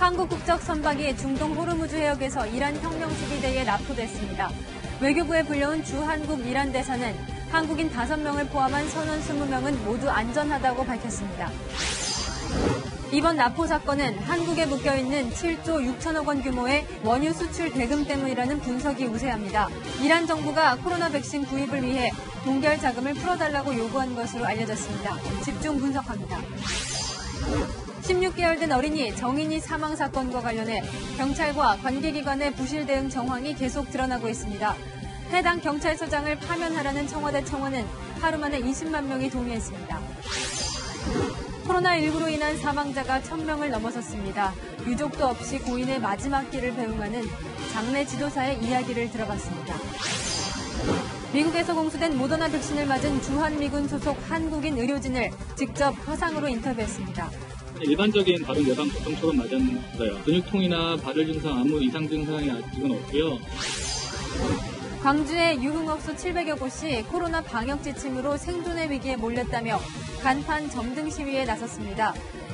한국 국적 선박이 중동 호르무즈 해역에서 이란 혁명수비대에 납포됐습니다. 외교부에 불려온 주한국 이란 대사는 한국인 5명을 포함한 선원 20명은 모두 안전하다고 밝혔습니다. 이번 납포 사건은 한국에 묶여있는 7조 6천억 원 규모의 원유 수출 대금 때문이라는 분석이 우세합니다. 이란 정부가 코로나 백신 구입을 위해 동결 자금을 풀어달라고 요구한 것으로 알려졌습니다. 집중 분석합니다. 16개월 된 어린이 정인이 사망 사건과 관련해 경찰과 관계기관의 부실 대응 정황이 계속 드러나고 있습니다. 해당 경찰서장을 파면하라는 청와대 청원은 하루 만에 20만 명이 동의했습니다. 코로나19로 인한 사망자가 1000명을 넘어섰습니다. 유족도 없이 고인의 마지막 길을 배웅하는 장례 지도사의 이야기를 들어봤습니다. 미국에서 공수된 모더나 백신을 맞은 주한미군 소속 한국인 의료진을 직접 화상으로 인터뷰했습니다. 일반적인 발열 예방 접종처럼 맞았어요. 근육통이나 발열 증상, 아무 이상 증상이 아직은 없고요. 광주의 유흥업소 700여 곳이 코로나 방역 지침으로 생존의 위기에 몰렸다며 간판 점등 시위에 나섰습니다.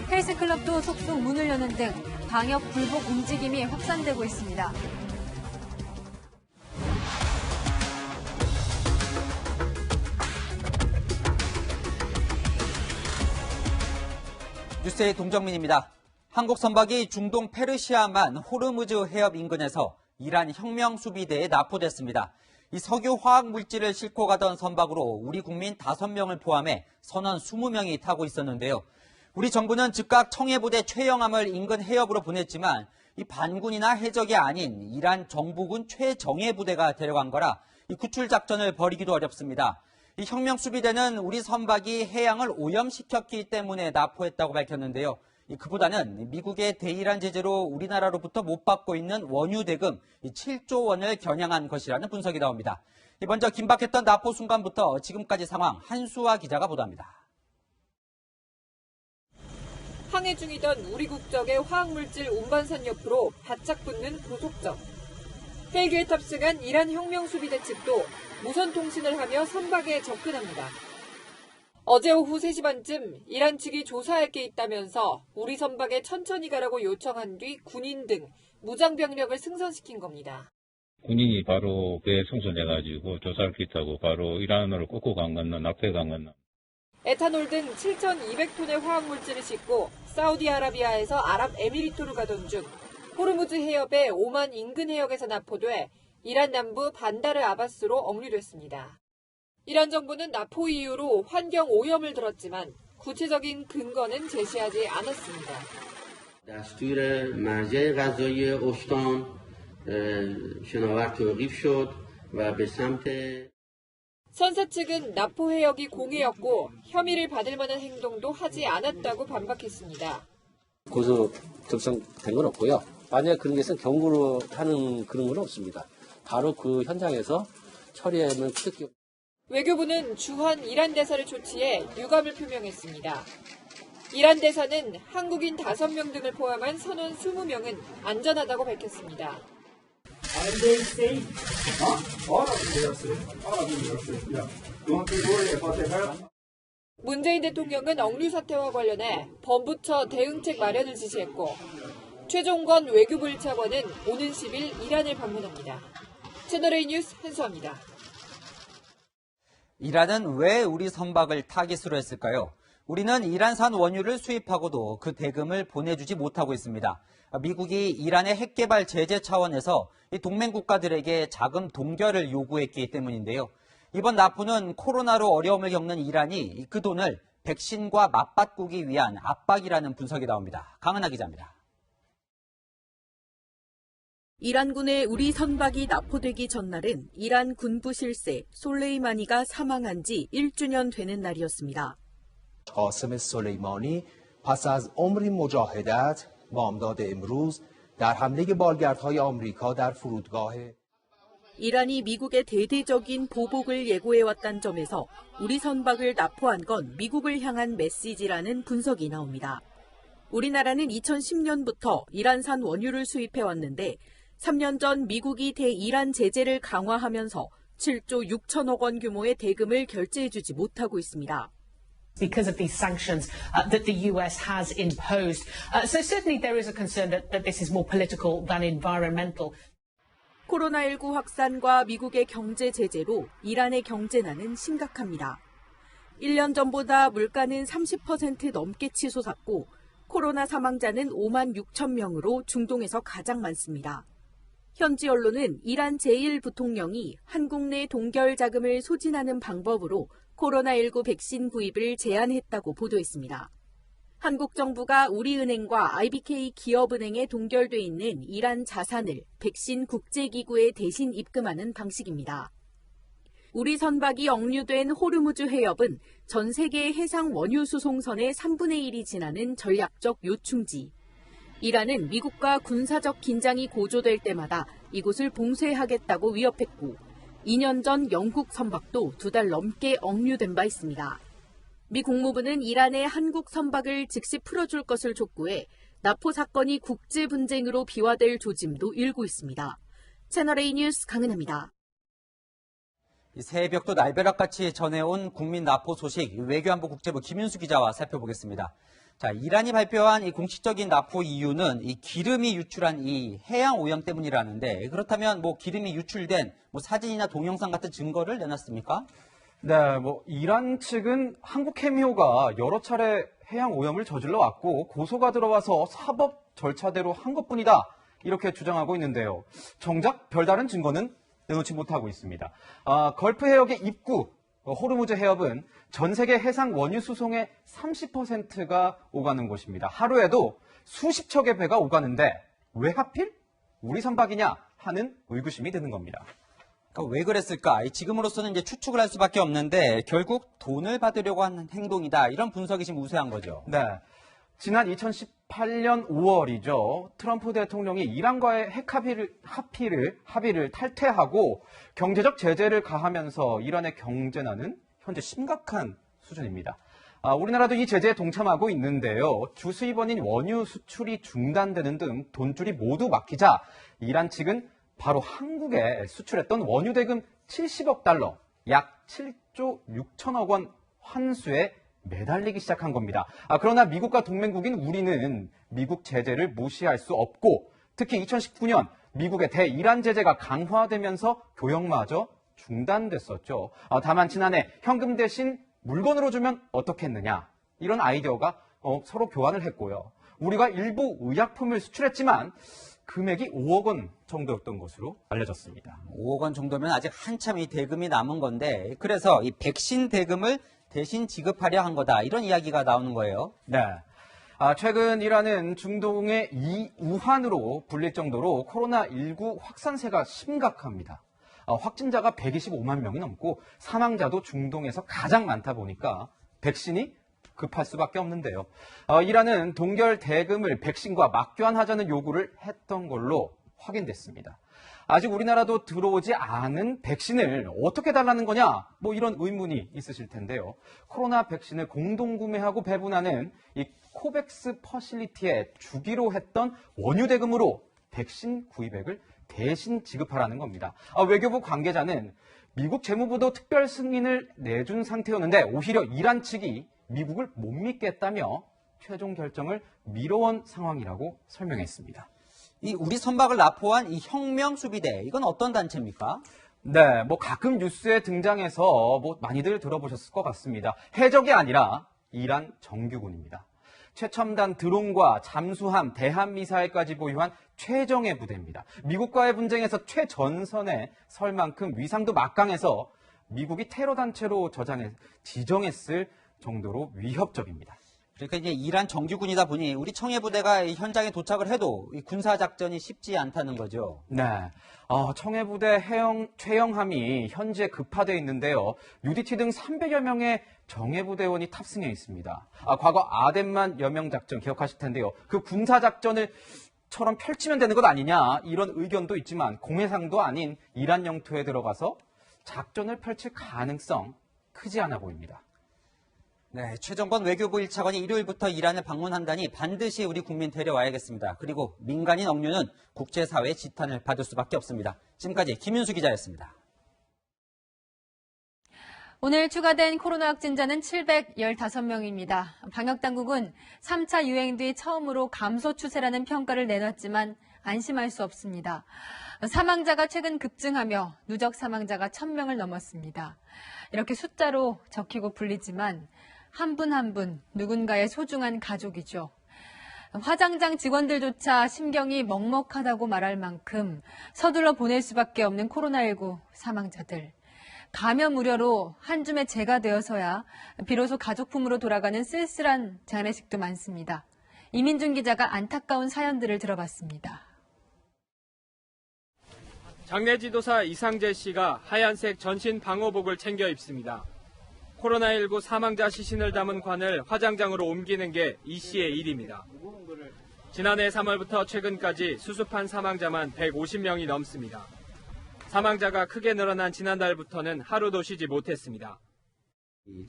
헬스클럽도 속속 문을 여는 등 방역 불복 움직임이 확산되고 있습니다. 뉴스의 동정민입니다. 한국 선박이 중동 페르시아만 호르무즈 해협 인근에서 이란 혁명수비대에 납포됐습니다. 이 석유 화학 물질을 싣고 가던 선박으로 우리 국민 5명을 포함해 선원 20명이 타고 있었는데요. 우리 정부는 즉각 청해부대 최영함을 인근 해협으로 보냈지만 이 반군이나 해적이 아닌 이란 정부군 최정예부대가 데려간 거라 이 구출 작전을 벌이기도 어렵습니다. 이 혁명수비대는 우리 선박이 해양을 오염시켰기 때문에 납포했다고 밝혔는데요. 그보다는 미국의 대이란 제재로 우리나라로부터 못 받고 있는 원유 대금 7조 원을 겨냥한 것이라는 분석이 나옵니다. 먼저 긴박했던 납포 순간부터 지금까지 상황 한수아 기자가 보도합니다. 항해 중이던 우리 국적의 화학물질 운반선 옆으로 바짝 붙는 고속정. 헬기에 탑승한 이란 혁명수비대 측도 무선 통신을 하며 선박에 접근합니다. 어제 오후 3시 반쯤 이란 측이 조사할 게 있다면서 우리 선박에 천천히 가라고 요청한 뒤 군인 등 무장병력을 승선시킨 겁니다. 군인이 바로 배에 승선해가지고 조사할 게 있다고 바로 이란으로 꽂고 간 건너, 납해 간 건너. 에탄올 등 7,200톤의 화학물질을 싣고 사우디아라비아에서 아랍에미리토로 가던 중 호르무즈 해협의 오만 인근 해역에서 납포돼 이란 남부 반다르 아바스로 억류됐습니다. 이란 정부는 납포 이유로 환경 오염을 들었지만 구체적인 근거는 제시하지 않았습니다. دستور مرجع غذایی استان شناور توقیف شد و به سمت 선사 측은 납포 해역이 공해였고 혐의를 받을 만한 행동도 하지 않았다고 반박했습니다. 고소 접수된 건 없고요. 만약에 그런 게 있으면 경고를 하는 그런 건 없습니다. 바로 그 현장에서 처리하면 크게. 외교부는 주한 이란 대사를 조치해 유감을 표명했습니다. 이란 대사는 한국인 5명 등을 포함한 선원 20명은 안전하다고 밝혔습니다. 문재인 대통령은 억류 사태와 관련해 범부처 대응책 마련을 지시했고 최종건 외교부 1차관은 오는 10일 이란을 방문합니다. 채널A 뉴스 한수아입니다. 이란은 왜 우리 선박을 타깃으로 했을까요? 우리는 이란산 원유를 수입하고도 그 대금을 보내주지 못하고 있습니다. 미국이 이란의 핵개발 제재 차원에서 동맹 국가들에게 자금 동결을 요구했기 때문인데요. 이번 납포는 코로나로 어려움을 겪는 이란이 그 돈을 백신과 맞바꾸기 위한 압박이라는 분석이 나옵니다. 강은하 기자입니다. 이란군의 우리 선박이 납포되기 전날은 이란 군부 실세 솔레이마니가 사망한 지 1주년 되는 날이었습니다. قاسم سلیمانی پس از عمری مجاهدت بامداد امروز در حمله بالگردهای آمریکا در فرودگاه 이란이 미국의 대대적인 보복을 예고해왔다는 점에서 우리 선박을 납포한 건 미국을 향한 메시지라는 분석이 나옵니다. 우리나라는 2010년부터 이란산 원유를 수입해왔는데 3년 전 미국이 대이란 제재를 강화하면서 7조 6천억 원 규모의 대금을 결제해주지 못하고 있습니다. because of these sanctions that the US has imposed. So certainly there is a concern that this is more political than environmental. 코로나19 확산과 미국의 경제 제재로 이란의 경제난은 심각합니다. 1년 전보다 물가는 30% 넘게 치솟았고 코로나 사망자는 5만 6천 명으로 중동에서 가장 많습니다. 현지 언론은 이란 제1부통령이 한국 내 동결 자금을 소진하는 방법으로 코로나19 백신 구입을 제한했다고 보도했습니다. 한국 정부가 우리은행과 IBK 기업은행에 동결돼 있는 이란 자산을 백신 국제기구에 대신 입금하는 방식입니다. 우리 선박이 억류된 호르무즈 해협은 전 세계 해상 원유 수송선의 3분의 1이 지나는 전략적 요충지. 이란은 미국과 군사적 긴장이 고조될 때마다 이곳을 봉쇄하겠다고 위협했고 2년 전 영국 선박도 2달 넘게 억류된 바 있습니다. 미 국무부는 이란의 한국 선박을 즉시 풀어줄 것을 촉구해 나포 사건이 국제 분쟁으로 비화될 조짐도 일고 있습니다. 채널A 뉴스 강은하입니다. 새벽도 날벼락같이 전해온 국민 나포 소식 외교안보 국제부 김윤수 기자와 살펴보겠습니다. 자, 이란이 발표한 이 공식적인 나포 이유는 이 기름이 유출한 이 해양 오염 때문이라는데 그렇다면 뭐 기름이 유출된 뭐 사진이나 동영상 같은 증거를 내놨습니까? 네, 이란 측은 한국해미호가 여러 차례 해양 오염을 저질러 왔고 고소가 들어와서 사법 절차대로 한 것뿐이다 이렇게 주장하고 있는데요. 정작 별다른 증거는 내놓지 못하고 있습니다. 걸프 해역의 입구 호르무즈 해협은 전 세계 해상 원유 수송의 30%가 오가는 곳입니다. 하루에도 수십 척의 배가 오가는데 왜 하필 우리 선박이냐 하는 의구심이 드는 겁니다. 그러니까 왜 그랬을까? 지금으로서는 이제 추측을 할 수밖에 없는데 결국 돈을 받으려고 하는 행동이다. 이런 분석이 지금 우세한 거죠. 네. 지난 2018년 5월이죠. 트럼프 대통령이 이란과의 핵 합의를 탈퇴하고 경제적 제재를 가하면서 이란의 경제난은 현재 심각한 수준입니다. 우리나라도 이 제재에 동참하고 있는데요. 주수입원인 원유 수출이 중단되는 등 돈줄이 모두 막히자 이란 측은 바로 한국에 수출했던 원유 대금 70억 달러, 약 7조 6천억 원 환수에 매달리기 시작한 겁니다. 그러나 미국과 동맹국인 우리는 미국 제재를 무시할 수 없고 특히 2019년 미국의 대이란 제재가 강화되면서 교역마저 중단됐었죠. 다만 지난해 현금 대신 물건으로 주면 어떻겠느냐 이런 아이디어가 서로 교환을 했고요. 우리가 일부 의약품을 수출했지만 금액이 5억 원 정도였던 것으로 알려졌습니다. 5억 원 정도면 아직 한참 이 대금이 남은 건데 그래서 이 백신 대금을 대신 지급하려 한 거다. 이런 이야기가 나오는 거예요. 네. 최근 이란은 중동의 우한으로 불릴 정도로 코로나19 확산세가 심각합니다. 확진자가 125만 명이 넘고 사망자도 중동에서 가장 많다 보니까 백신이 급할 수밖에 없는데요. 이란은 동결 대금을 백신과 맞교환하자는 요구를 했던 걸로 확인됐습니다. 아직 우리나라도 들어오지 않은 백신을 어떻게 달라는 거냐? 이런 의문이 있으실 텐데요. 코로나 백신을 공동구매하고 배분하는 이 코백스 퍼실리티에 주기로 했던 원유 대금으로 백신 구입액을 대신 지급하라는 겁니다. 외교부 관계자는 미국 재무부도 특별 승인을 내준 상태였는데 오히려 이란 측이 미국을 못 믿겠다며 최종 결정을 미뤄온 상황이라고 설명했습니다. 이 우리 선박을 납포한 이 혁명수비대, 이건 어떤 단체입니까? 네, 가끔 뉴스에 등장해서 많이들 들어보셨을 것 같습니다. 해적이 아니라 이란 정규군입니다. 최첨단 드론과 잠수함, 대한미사일까지 보유한 최정예 부대입니다. 미국과의 분쟁에서 최전선에 설 만큼 위상도 막강해서 미국이 테러 단체로 지정했을 정도로 위협적입니다. 그러니까 이제 이란 정규군이다 보니 우리 청해부대가 현장에 도착을 해도 이 군사작전이 쉽지 않다는 거죠. 네. 청해부대 최영함이 현재 급파되어 있는데요. UDT 등 300여 명의 정예부대원이 탑승해 있습니다. 과거 아덴만 여명 작전 기억하실 텐데요. 그 군사작전처럼 펼치면 되는 것 아니냐 이런 의견도 있지만 공해상도 아닌 이란 영토에 들어가서 작전을 펼칠 가능성 크지 않아 보입니다. 네, 최정권 외교부 1차관이 일요일부터 이란을 방문한다니 반드시 우리 국민 데려와야겠습니다. 그리고 민간인 억류는 국제사회의 지탄을 받을 수밖에 없습니다. 지금까지 김윤수 기자였습니다. 오늘 추가된 코로나 확진자는 715명입니다. 방역당국은 3차 유행 뒤 처음으로 감소 추세라는 평가를 내놨지만 안심할 수 없습니다. 사망자가 최근 급증하며 누적 사망자가 1000명을 넘었습니다. 이렇게 숫자로 적히고 불리지만 한 분 한 분 누군가의 소중한 가족이죠. 화장장 직원들조차 심경이 먹먹하다고 말할 만큼 서둘러 보낼 수밖에 없는 코로나19 사망자들. 감염 우려로 한 줌의 재가 되어서야 비로소 가족품으로 돌아가는 쓸쓸한 장례식도 많습니다. 이민준 기자가 안타까운 사연들을 들어봤습니다. 장례지도사 이상재 씨가 하얀색 전신 방호복을 챙겨 입습니다. 코로나19 사망자 시신을 담은 관을 화장장으로 옮기는 게 이 씨의 일입니다. 지난해 3월부터 최근까지 수습한 사망자만 150명이 넘습니다. 사망자가 크게 늘어난 지난달부터는 하루도 쉬지 못했습니다.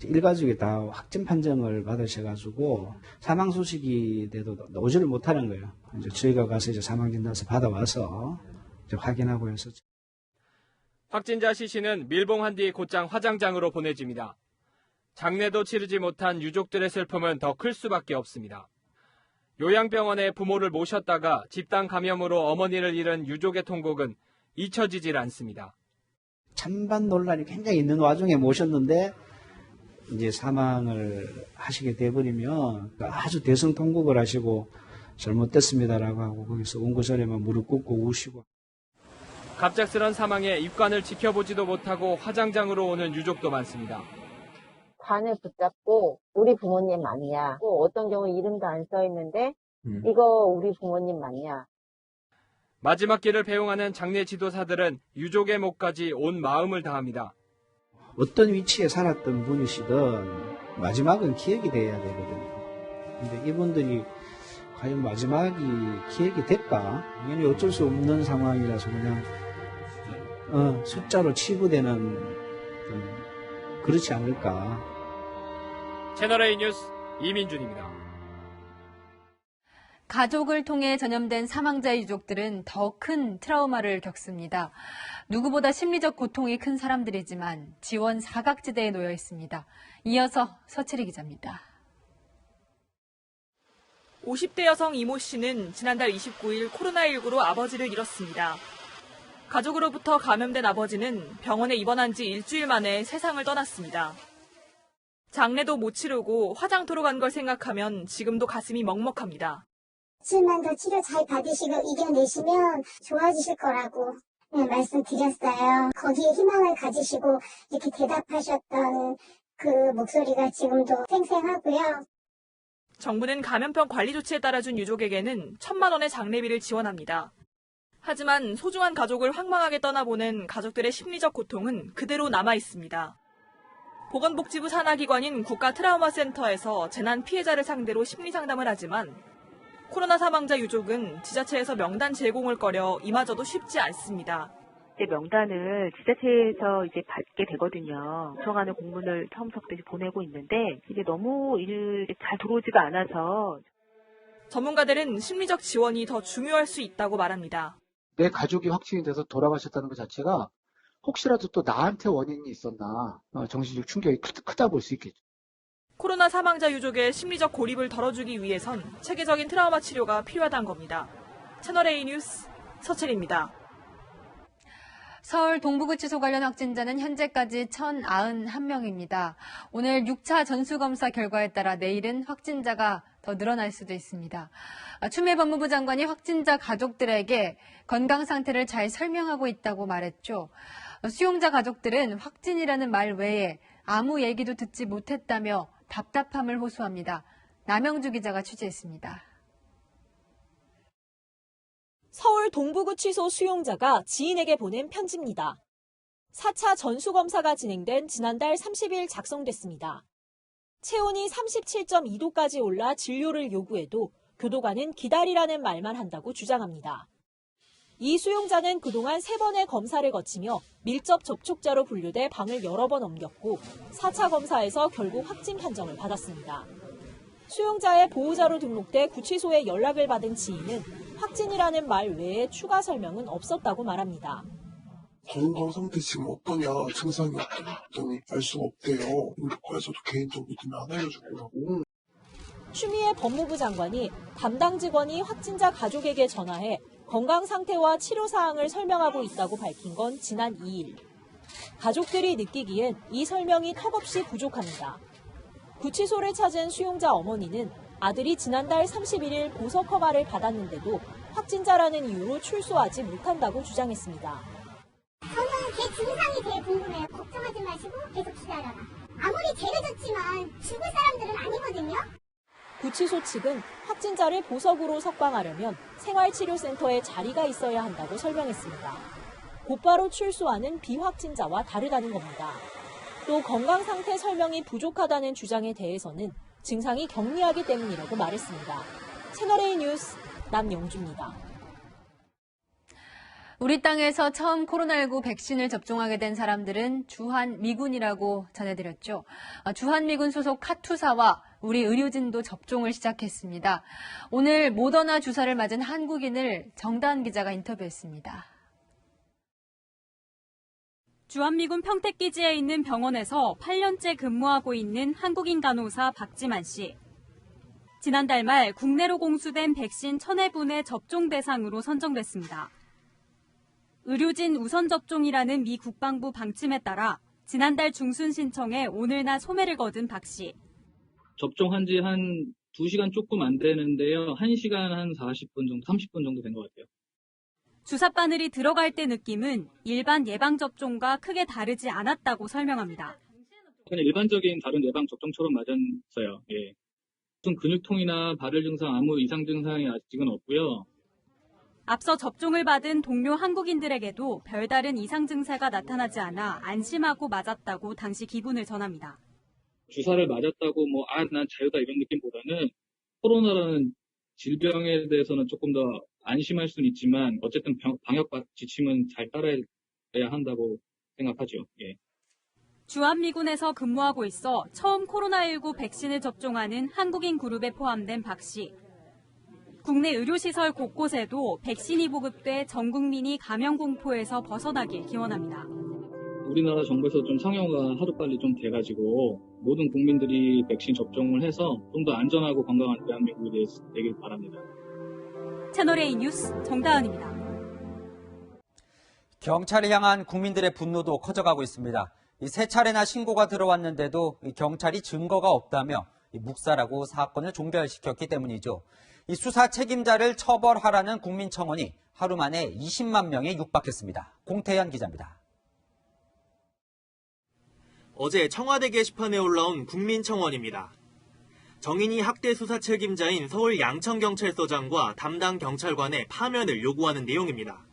일가족이 다 확진 판정을 받으셔가지고 사망 소식이 돼도 오지를 못하는 거예요. 이제 저희가 가서 이제 사망 진단서 받아와서 이제 확인하고 해서. 확진자 시신은 밀봉한 뒤 곧장 화장장으로 보내집니다. 장례도 치르지 못한 유족들의 슬픔은 더 클 수밖에 없습니다. 요양병원에 부모를 모셨다가 집단 감염으로 어머니를 잃은 유족의 통곡은 잊혀지질 않습니다. 찬반 논란이 굉장히 있는 와중에 모셨는데 이제 사망을 하시게 돼버리면 아주 대성통곡을 하시고 잘못됐습니다라고 하고 거기서 온구절에만 무릎 꿇고 우시고. 갑작스런 사망에 입관을 지켜보지도 못하고 화장장으로 오는 유족도 많습니다. 관을 붙잡고 우리 부모님 맞냐, 어떤 경우 이름도 안 써 있는데 이거 우리 부모님 맞냐. 마지막 길을 배웅하는 장례 지도사들은 유족의 몫까지 온 마음을 다합니다. 어떤 위치에 살았던 분이시든 마지막은 기억이 돼야 되거든요. 근데 이분들이 과연 마지막이 기억이 될까? 당연히 어쩔 수 없는 상황이라서 그냥 숫자로 치부되는 그렇지 않을까. 채널A 뉴스 이민준입니다. 가족을 통해 전염된 사망자의 유족들은 더 큰 트라우마를 겪습니다. 누구보다 심리적 고통이 큰 사람들이지만 지원 사각지대에 놓여 있습니다. 이어서 서채리 기자입니다. 50대 여성 이모 씨는 지난달 29일 코로나19로 아버지를 잃었습니다. 가족으로부터 감염된 아버지는 병원에 입원한 지 일주일 만에 세상을 떠났습니다. 장례도 못 치르고 화장터로 간 걸 생각하면 지금도 가슴이 먹먹합니다. 7만 더 치료 잘 받으시고 이겨내시면 좋아지실 거라고 말씀드렸어요. 거기에 희망을 가지시고 이렇게 대답하셨던 그 목소리가 지금도 생생하고요. 정부는 감염병 관리 조치에 따라준 유족에게는 1,000만 원의 장례비를 지원합니다. 하지만 소중한 가족을 황망하게 떠나보낸 가족들의 심리적 고통은 그대로 남아 있습니다. 보건복지부 산하기관인 국가트라우마센터에서 재난 피해자를 상대로 심리상담을 하지만 코로나 사망자 유족은 지자체에서 명단 제공을 꺼려 이마저도 쉽지 않습니다. 명단을 지자체에서 이제 받게 되거든요. 요청하는 공문을 처음부터 보내고 있는데 이게 너무 잘 들어오지가 않아서. 전문가들은 심리적 지원이 더 중요할 수 있다고 말합니다. 내 가족이 확진이 돼서 돌아가셨다는 것 자체가 혹시라도 또 나한테 원인이 있었나 정신적 충격이 크다 볼 수 있겠죠. 코로나 사망자 유족의 심리적 고립을 덜어주기 위해선 체계적인 트라우마 치료가 필요하다는 겁니다. 채널A 뉴스 서채리입니다. 서울 동부구치소 관련 확진자는 현재까지 1,091명입니다. 오늘 6차 전수검사 결과에 따라 내일은 확진자가 더 늘어날 수도 있습니다. 추미애 법무부 장관이 확진자 가족들에게 건강 상태를 잘 설명하고 있다고 말했죠. 수용자 가족들은 확진이라는 말 외에 아무 얘기도 듣지 못했다며 답답함을 호소합니다. 남영주 기자가 취재했습니다. 서울 동부구치소 수용자가 지인에게 보낸 편지입니다. 4차 전수검사가 진행된 지난달 30일 작성됐습니다. 체온이 37.2도까지 올라 진료를 요구해도 교도관은 기다리라는 말만 한다고 주장합니다. 이 수용자는 그동안 3번의 검사를 거치며 밀접 접촉자로 분류돼 방을 여러 번 옮겼고 4차 검사에서 결국 확진 판정을 받았습니다. 수용자의 보호자로 등록돼 구치소에 연락을 받은 지인은 확진이라는 말 외에 추가 설명은 없었다고 말합니다. 건강 상태 지금 어떠냐, 증상이 어떠니 알 수가 없대요. 인도과에서도 개인정보 때문에 안 알려주더라고. 추미애 법무부 장관이 담당 직원이 확진자 가족에게 전화해 건강 상태와 치료 사항을 설명하고 있다고 밝힌 건 지난 2일. 가족들이 느끼기엔 이 설명이 턱없이 부족합니다. 구치소를 찾은 수용자 어머니는 아들이 지난달 31일 보석 허가를 받았는데도 확진자라는 이유로 출소하지 못한다고 주장했습니다. 저는 걔 증상이 제일 궁금해요. 걱정하지 마시고 계속 기다려라. 아무리 죄를 졌지만 죽을 사람들은 아니거든요. 구치소 측은 확진자를 보석으로 석방하려면 생활치료센터에 자리가 있어야 한다고 설명했습니다. 곧바로 출소하는 비확진자와 다르다는 겁니다. 또 건강상태 설명이 부족하다는 주장에 대해서는 증상이 경미하기 때문이라고 말했습니다. 채널A 뉴스 남영주입니다. 우리 땅에서 처음 코로나19 백신을 접종하게 된 사람들은 주한미군이라고 전해드렸죠. 주한미군 소속 카투사와 우리 의료진도 접종을 시작했습니다. 오늘 모더나 주사를 맞은 한국인을 정다은 기자가 인터뷰했습니다. 주한미군 평택기지에 있는 병원에서 8년째 근무하고 있는 한국인 간호사 박지만 씨. 지난달 말 국내로 공수된 백신 1,000회분의 접종 대상으로 선정됐습니다. 의료진 우선 접종이라는 미 국방부 방침에 따라 지난달 중순 신청에 오늘 낮 소매를 거둔 박 씨. 접종한 지 한 2시간 조금 안 되는데요. 1시간 한 40분 정도, 30분 정도 된 것 같아요. 주사 바늘이 들어갈 때 느낌은 일반 예방접종과 크게 다르지 않았다고 설명합니다. 그냥 일반적인 다른 예방 접종처럼 맞았어요. 예. 무슨 근육통이나 발열 증상, 아무 이상 증상이 아직은 없고요. 앞서 접종을 받은 동료 한국인들에게도 별다른 이상 증세가 나타나지 않아 안심하고 맞았다고 당시 기분을 전합니다. 주사를 맞았다고 난 자유다 이런 느낌보다는 코로나라는 질병에 대해서는 조금 더 안심할 수는 있지만 어쨌든 방역 지침은 잘 따라야 한다고 생각하죠. 예. 주한미군에서 근무하고 있어 처음 코로나19 백신을 접종하는 한국인 그룹에 포함된 박 씨. 국내 의료시설 곳곳에도 백신이 보급돼 전 국민이 감염 공포에서 벗어나길 기원합니다. 우리나라 정부에서 좀 상용화가 하루빨리 좀 돼가지고 모든 국민들이 백신 접종을 해서 좀 더 안전하고 건강한 대한민국이 되길 바랍니다. 채널A 뉴스 정다은입니다. 경찰을 향한 국민들의 분노도 커져가고 있습니다. 세 차례나 신고가 들어왔는데도 경찰이 증거가 없다며 묵살하고 사건을 종결시켰기 때문이죠. 이 수사 책임자를 처벌하라는 국민청원이 하루 만에 20만 명에 육박했습니다. 공태현 기자입니다. 어제 청와대 게시판에 올라온 국민청원입니다. 정인이 학대 수사 책임자인 서울 양천경찰서장과 담당 경찰관의 파면을 요구하는 내용입니다.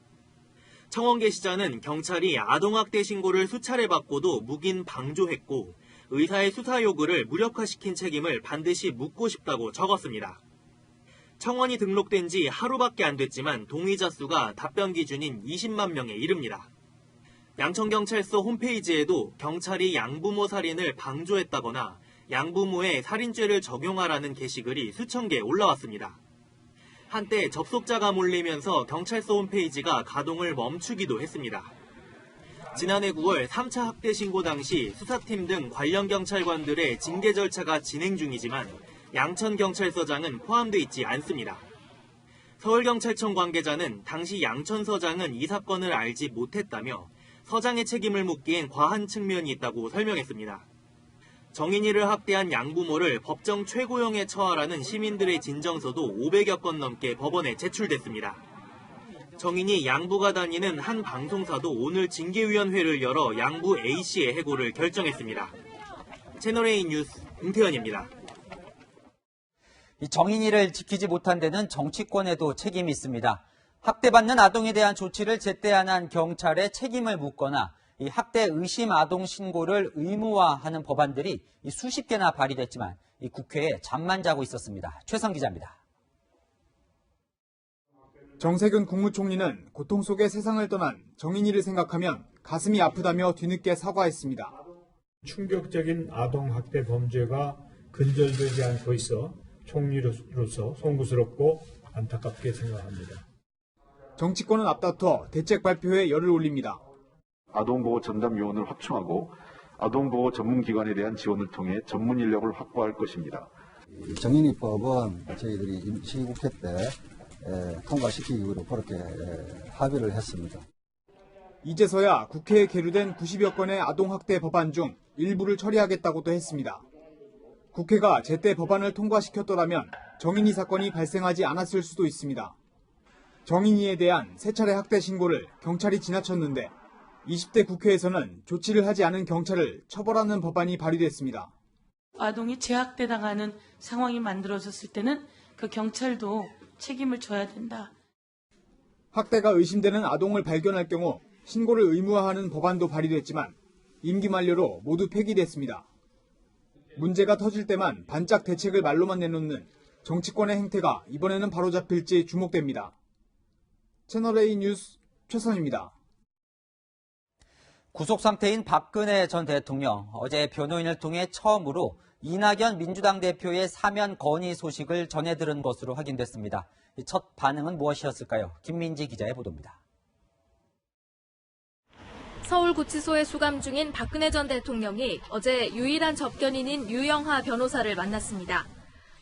청원 게시자는 경찰이 아동학대 신고를 수차례 받고도 묵인 방조했고 의사의 수사 요구를 무력화시킨 책임을 반드시 묻고 싶다고 적었습니다. 청원이 등록된 지 하루밖에 안 됐지만 동의자 수가 답변 기준인 20만 명에 이릅니다. 양천경찰서 홈페이지에도 경찰이 양부모 살인을 방조했다거나 양부모에 살인죄를 적용하라는 게시글이 수천 개 올라왔습니다. 한때 접속자가 몰리면서 경찰서 홈페이지가 가동을 멈추기도 했습니다. 지난해 9월 3차 학대 신고 당시 수사팀 등 관련 경찰관들의 징계 절차가 진행 중이지만 양천경찰서장은 포함돼 있지 않습니다. 서울경찰청 관계자는 당시 양천서장은 이 사건을 알지 못했다며 서장의 책임을 묻기엔 과한 측면이 있다고 설명했습니다. 정인이를 학대한 양부모를 법정 최고형에 처하라는 시민들의 진정서도 500여 건 넘게 법원에 제출됐습니다. 정인이 양부가 다니는 한 방송사도 오늘 징계위원회를 열어 양부 A씨의 해고를 결정했습니다. 채널A 뉴스 공태현입니다. 이 정인이를 지키지 못한 데는 정치권에도 책임이 있습니다. 학대받는 아동에 대한 조치를 제때 안 한 경찰에 책임을 묻거나 이 학대 의심 아동 신고를 의무화하는 법안들이 수십 개나 발의됐지만 이 국회에 잠만 자고 있었습니다. 최성 기자입니다. 정세균 국무총리는 고통 속에 세상을 떠난 정인이를 생각하면 가슴이 아프다며 뒤늦게 사과했습니다. 충격적인 아동학대 범죄가 근절되지 않고 있어 총리로서 송구스럽고 안타깝게 생각합니다. 정치권은 앞다퉈 대책 발표에 열을 올립니다. 아동보호 전담요원을 확충하고 아동보호 전문기관에 대한 지원을 통해 전문 인력을 확보할 것입니다. 정인이법은 저희들이 임시국회 때 통과시키기로 그렇게 합의를 했습니다. 이제서야 국회에 계류된 90여 건의 아동학대 법안 중 일부를 처리하겠다고도 했습니다. 국회가 제때 법안을 통과시켰더라면 정인이 사건이 발생하지 않았을 수도 있습니다. 정인이에 대한 세 차례 학대 신고를 경찰이 지나쳤는데 20대 국회에서는 조치를 하지 않은 경찰을 처벌하는 법안이 발의됐습니다. 아동이 재학대당하는 상황이 만들어졌을 때는 그 경찰도 책임을 져야 된다. 학대가 의심되는 아동을 발견할 경우 신고를 의무화하는 법안도 발의됐지만 임기 만료로 모두 폐기됐습니다. 문제가 터질 때만 반짝 대책을 말로만 내놓는 정치권의 행태가 이번에는 바로잡힐지 주목됩니다. 채널A 뉴스 최선입니다. 구속 상태인 박근혜 전 대통령, 어제 변호인을 통해 처음으로 이낙연 민주당 대표의 사면 건의 소식을 전해 들은 것으로 확인됐습니다. 첫 반응은 무엇이었을까요? 김민지 기자의 보도입니다. 서울구치소에 수감 중인 박근혜 전 대통령이 어제 유일한 접견인인 유영하 변호사를 만났습니다.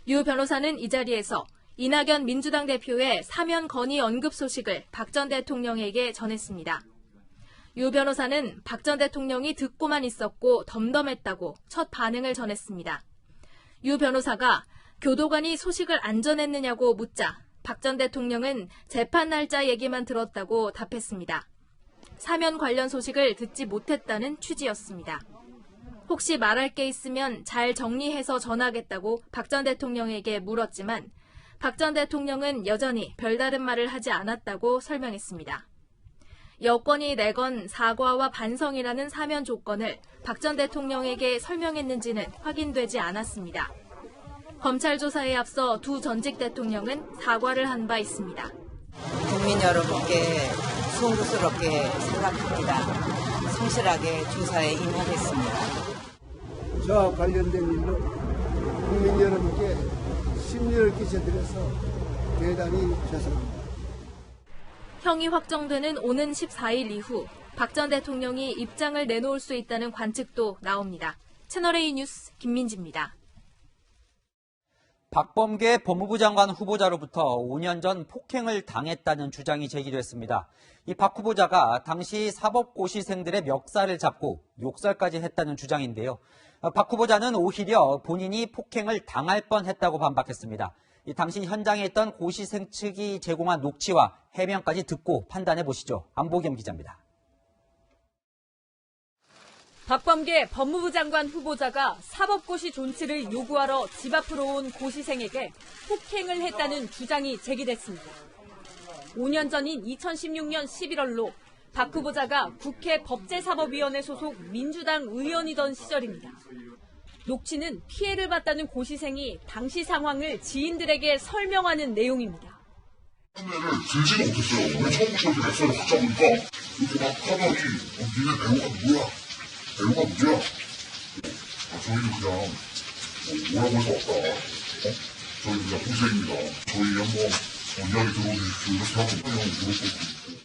유 변호사는 이 자리에서 이낙연 민주당 대표의 사면 건의 언급 소식을 박 전 대통령에게 전했습니다. 유 변호사는 박 전 대통령이 듣고만 있었고 덤덤했다고 첫 반응을 전했습니다. 유 변호사가 교도관이 소식을 안 전했느냐고 묻자 박 전 대통령은 재판 날짜 얘기만 들었다고 답했습니다. 사면 관련 소식을 듣지 못했다는 취지였습니다. 혹시 말할 게 있으면 잘 정리해서 전하겠다고 박 전 대통령에게 물었지만 박 전 대통령은 여전히 별다른 말을 하지 않았다고 설명했습니다. 여권이 내건 사과와 반성이라는 사면 조건을 박 전 대통령에게 설명했는지는 확인되지 않았습니다. 검찰 조사에 앞서 두 전직 대통령은 사과를 한 바 있습니다. 국민 여러분께 송구스럽게 생각합니다. 성실하게 조사에 임하겠습니다. 저와 관련된 일로 국민 여러분께 심려를 끼쳐드려서 대단히 죄송합니다. 형이 확정되는 오는 14일 이후 박 전 대통령이 입장을 내놓을 수 있다는 관측도 나옵니다. 채널A 뉴스 김민지입니다. 박범계 법무부 장관 후보자로부터 5년 전 폭행을 당했다는 주장이 제기됐습니다. 이 박 후보자가 당시 사법고시생들의 멱살을 잡고 욕설까지 했다는 주장인데요. 박 후보자는 오히려 본인이 폭행을 당할 뻔했다고 반박했습니다. 이 당시 현장에 있던 고시생 측이 제공한 녹취와 해명까지 듣고 판단해 보시죠. 안보겸 기자입니다. 박범계 법무부 장관 후보자가 사법고시 존치를 요구하러 집 앞으로 온 고시생에게 폭행을 했다는 주장이 제기됐습니다. 5년 전인 2016년 11월로 박 후보자가 국회 법제사법위원회 소속 민주당 의원이던 시절입니다. 녹취는 피해를 봤다는 고시생이 당시 상황을 지인들에게 설명하는 내용입니다. 들지도 못했어요. 왜 처음부터 렉서를 확 잡으니까 이렇게 막 하더니 니네 배우가 누구야? 배우가 누구야? 저희는 그냥 뭐라고 해서 왔다. 저희 그냥 고생입니다. 저희 한번 이야기 들어주십시오. 이렇게 하고 그냥 물었거든요.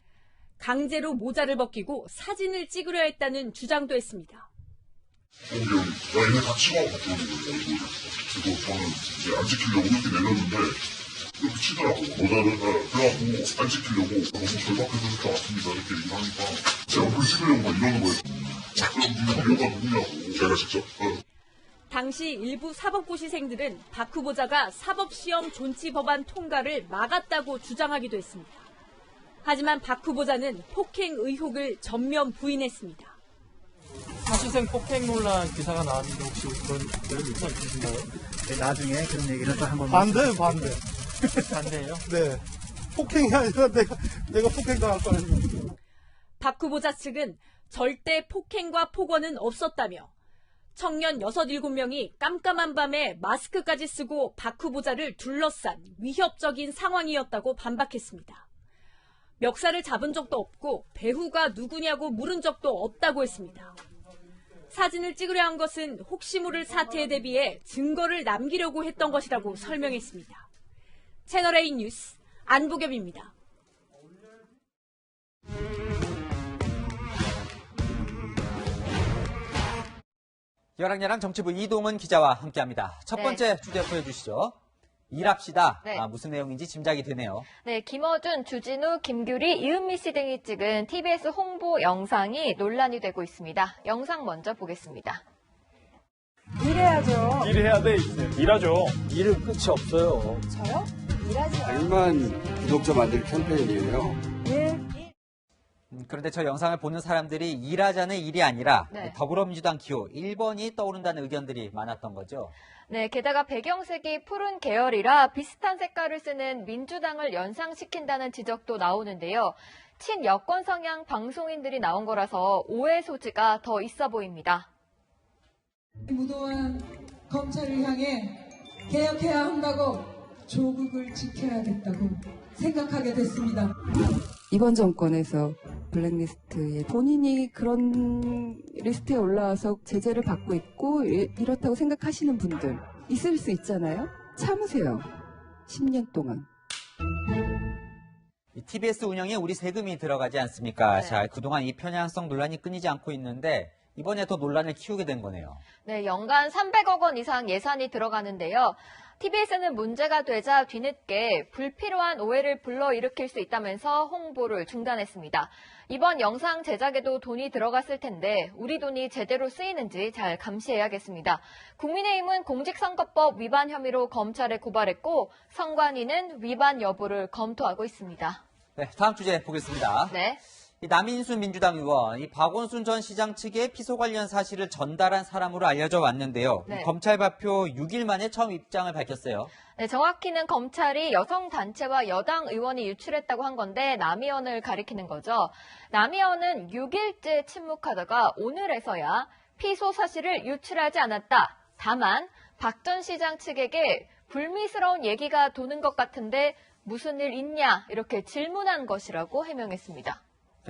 강제로 모자를 벗기고 사진을 찍으려 했다는 주장도 했습니다. 얘네 다 치마하고 갔더니 그래서 저는 이제 안 지키려고 이렇게 내렸는데 이렇게 치더라고요. 모자를 그래갖고 안 지키려고 너무 절박해서 이렇게 왔습니다. 이렇게 얘기를 하니까 제가 물 씹으려고 막 이러는 거예요. 그럼 니가 누구냐고 제가 직접. 당시 일부 사법고시생들은 박 후보자가 사법시험 존치 법안 통과를 막았다고 주장하기도 했습니다. 하지만 박 후보자는 폭행 의혹을 전면 부인했습니다. 사시생 폭행 논란 기사가 나왔는데 혹시 그런 의견 있으신가요? 네, 나중에 그런 얘기를 또 한번 반대요, 반대. 반대예요? 네. 폭행이 아니라 내가 폭행당할 거예요. 박 후보자 측은 절대 폭행과 폭언은 없었다며 청년 6, 7명이 깜깜한 밤에 마스크까지 쓰고 박 후보자를 둘러싼 위협적인 상황이었다고 반박했습니다. 멱살을 잡은 적도 없고 배후가 누구냐고 물은 적도 없다고 했습니다. 사진을 찍으려 한 것은 혹시 모를 사태에 대비해 증거를 남기려고 했던 것이라고 설명했습니다. 채널A 뉴스 안보겸입니다. 여랑야랑 정치부 이동은 기자와 함께합니다. 첫 번째 주제 보여주시죠. 일합시다. 네. 무슨 내용인지 짐작이 되네요. 네, 김어준, 주진우, 김규리, 이은미 씨 등이 찍은 TBS 홍보 영상이 논란이 되고 있습니다. 영상 먼저 보겠습니다. 일해야죠. 일해야 돼, 이제. 일하죠. 일은 끝이 없어요. 저요? 일하지 마요. 100만 구독자 만들 캠페인이에요. 예. 그런데 저 영상을 보는 사람들이 일하자는 일이 아니라 네. 더불어민주당 기호 1번이 떠오른다는 의견들이 많았던 거죠. 네, 게다가 배경색이 푸른 계열이라 비슷한 색깔을 쓰는 민주당을 연상시킨다는 지적도 나오는데요. 친여권 성향 방송인들이 나온 거라서 오해 소지가 더 있어 보입니다. 무도한 검찰을 향해 개혁해야 한다고 조국을 지켜야겠다고 생각하게 됐습니다. 이번 정권에서 블랙리스트에 본인이 그런 리스트에 올라와서 제재를 받고 있고 이렇다고 생각하시는 분들 있을 수 있잖아요. 참으세요. 10년 동안. TBS 운영에 우리 세금이 들어가지 않습니까? 네. 자, 그동안 이 편향성 논란이 끊이지 않고 있는데 이번에 더 논란을 키우게 된 거네요. 네, 연간 300억 원 이상 예산이 들어가는데요. TBS는 문제가 되자 뒤늦게 불필요한 오해를 불러일으킬 수 있다면서 홍보를 중단했습니다. 이번 영상 제작에도 돈이 들어갔을 텐데 우리 돈이 제대로 쓰이는지 잘 감시해야겠습니다. 국민의힘은 공직선거법 위반 혐의로 검찰에 고발했고 선관위는 위반 여부를 검토하고 있습니다. 네, 다음 주제 보겠습니다. 네. 이 남인수 민주당 의원, 이 박원순 전 시장 측에 피소 관련 사실을 전달한 사람으로 알려져 왔는데요. 네. 검찰 발표 6일 만에 처음 입장을 밝혔어요. 네, 정확히는 검찰이 여성단체와 여당 의원이 유출했다고 한 건데 남의원을 가리키는 거죠. 남의원은 6일째 침묵하다가 오늘에서야 피소 사실을 유출하지 않았다. 다만 박 전 시장 측에게 불미스러운 얘기가 도는 것 같은데 무슨 일 있냐 이렇게 질문한 것이라고 해명했습니다.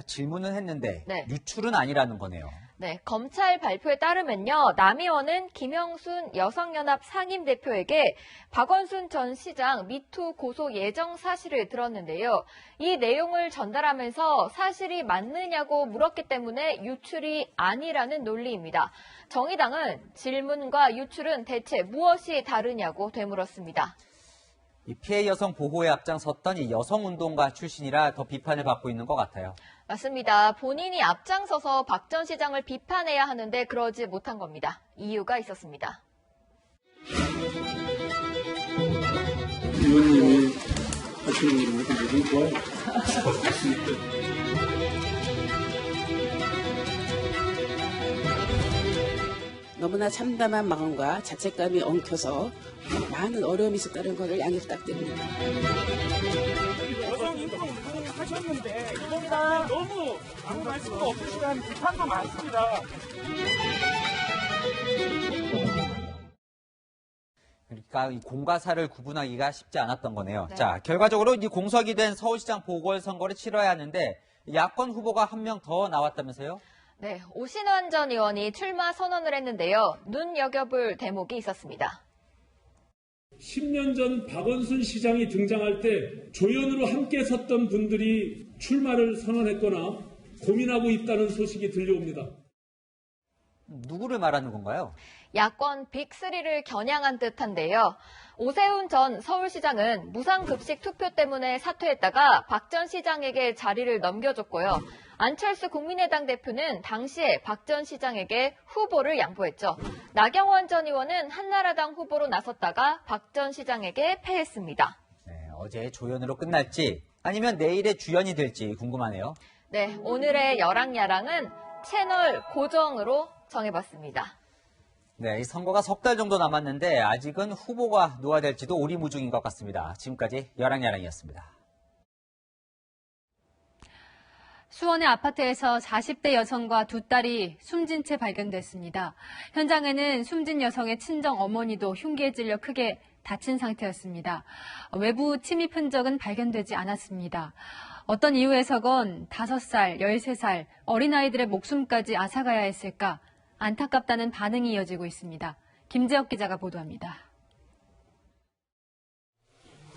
질문은 했는데 네. 유출은 아니라는 거네요. 네, 검찰 발표에 따르면요. 남의원은 김영순 여성연합 상임대표에게 박원순 전 시장 미투 고소 예정 사실을 들었는데요. 이 내용을 전달하면서 사실이 맞느냐고 물었기 때문에 유출이 아니라는 논리입니다. 정의당은 질문과 유출은 대체 무엇이 다르냐고 되물었습니다. 이 피해 여성 보호에 앞장섰던 이 여성운동가 출신이라 더 비판을 받고 있는 것 같아요. 맞습니다. 본인이 앞장서서 박 전 시장을 비판해야 하는데 그러지 못한 겁니다. 이유가 있었습니다. 의원님이 하시는 일을 굉장히 좋아요. 너무나 참담한 마음과 자책감이 엉켜서 많은 어려움이 있었다는 것을 양해 부탁드립니다. 여성 인권 운동을 하셨는데 이번에는 너무 아무 말씀도 없으시다는 비판도 많습니다. 그러니까 이 공과 사를 구분하기가 쉽지 않았던 거네요. 네. 자, 결과적으로 이 공석이 된 서울시장 보궐선거를 치러야 하는데 야권 후보가 한 명 더 나왔다면서요? 네, 오신환 전 의원이 출마 선언을 했는데요. 눈여겨볼 대목이 있었습니다. 10년 전 박원순 시장이 등장할 때 조연으로 함께 섰던 분들이 출마를 선언했거나 고민하고 있다는 소식이 들려옵니다. 누구를 말하는 건가요? 야권 빅3를 겨냥한 듯한데요. 오세훈 전 서울시장은 무상급식 투표 때문에 사퇴했다가 박 전 시장에게 자리를 넘겨줬고요. 안철수 국민의당 대표는 당시에 박 전 시장에게 후보를 양보했죠. 나경원 전 의원은 한나라당 후보로 나섰다가 박 전 시장에게 패했습니다. 네, 어제 조연으로 끝날지 아니면 내일의 주연이 될지 궁금하네요. 네, 오늘의 여랑야랑은 채널 고정으로 정해봤습니다. 네, 이 선거가 석 달 정도 남았는데 아직은 후보가 누가 될지도 오리무중인 것 같습니다. 지금까지 여랑야랑이었습니다. 수원의 아파트에서 40대 여성과 두 딸이 숨진 채 발견됐습니다. 현장에는 숨진 여성의 친정 어머니도 흉기에 찔려 크게 다친 상태였습니다. 외부 침입 흔적은 발견되지 않았습니다. 어떤 이유에서건 5살, 13살 어린아이들의 목숨까지 앗아가야 했을까? 안타깝다는 반응이 이어지고 있습니다. 김재혁 기자가 보도합니다.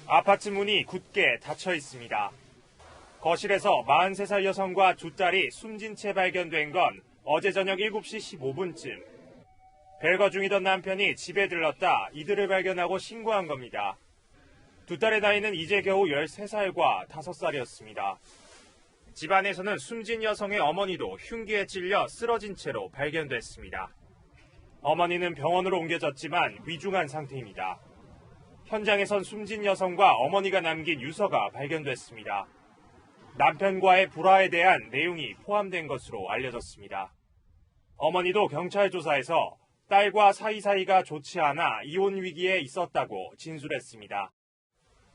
아파트 문이 굳게 닫혀 있습니다. 거실에서 43살 여성과 두 딸이 숨진 채 발견된 건 어제 저녁 7시 15분쯤. 별거 중이던 남편이 집에 들렀다 이들을 발견하고 신고한 겁니다. 두 딸의 나이는 이제 겨우 13살과 5살이었습니다. 집안에서는 숨진 여성의 어머니도 흉기에 찔려 쓰러진 채로 발견됐습니다. 어머니는 병원으로 옮겨졌지만 위중한 상태입니다. 현장에선 숨진 여성과 어머니가 남긴 유서가 발견됐습니다. 남편과의 불화에 대한 내용이 포함된 것으로 알려졌습니다. 어머니도 경찰 조사에서 딸과 사이사이가 좋지 않아 이혼 위기에 있었다고 진술했습니다.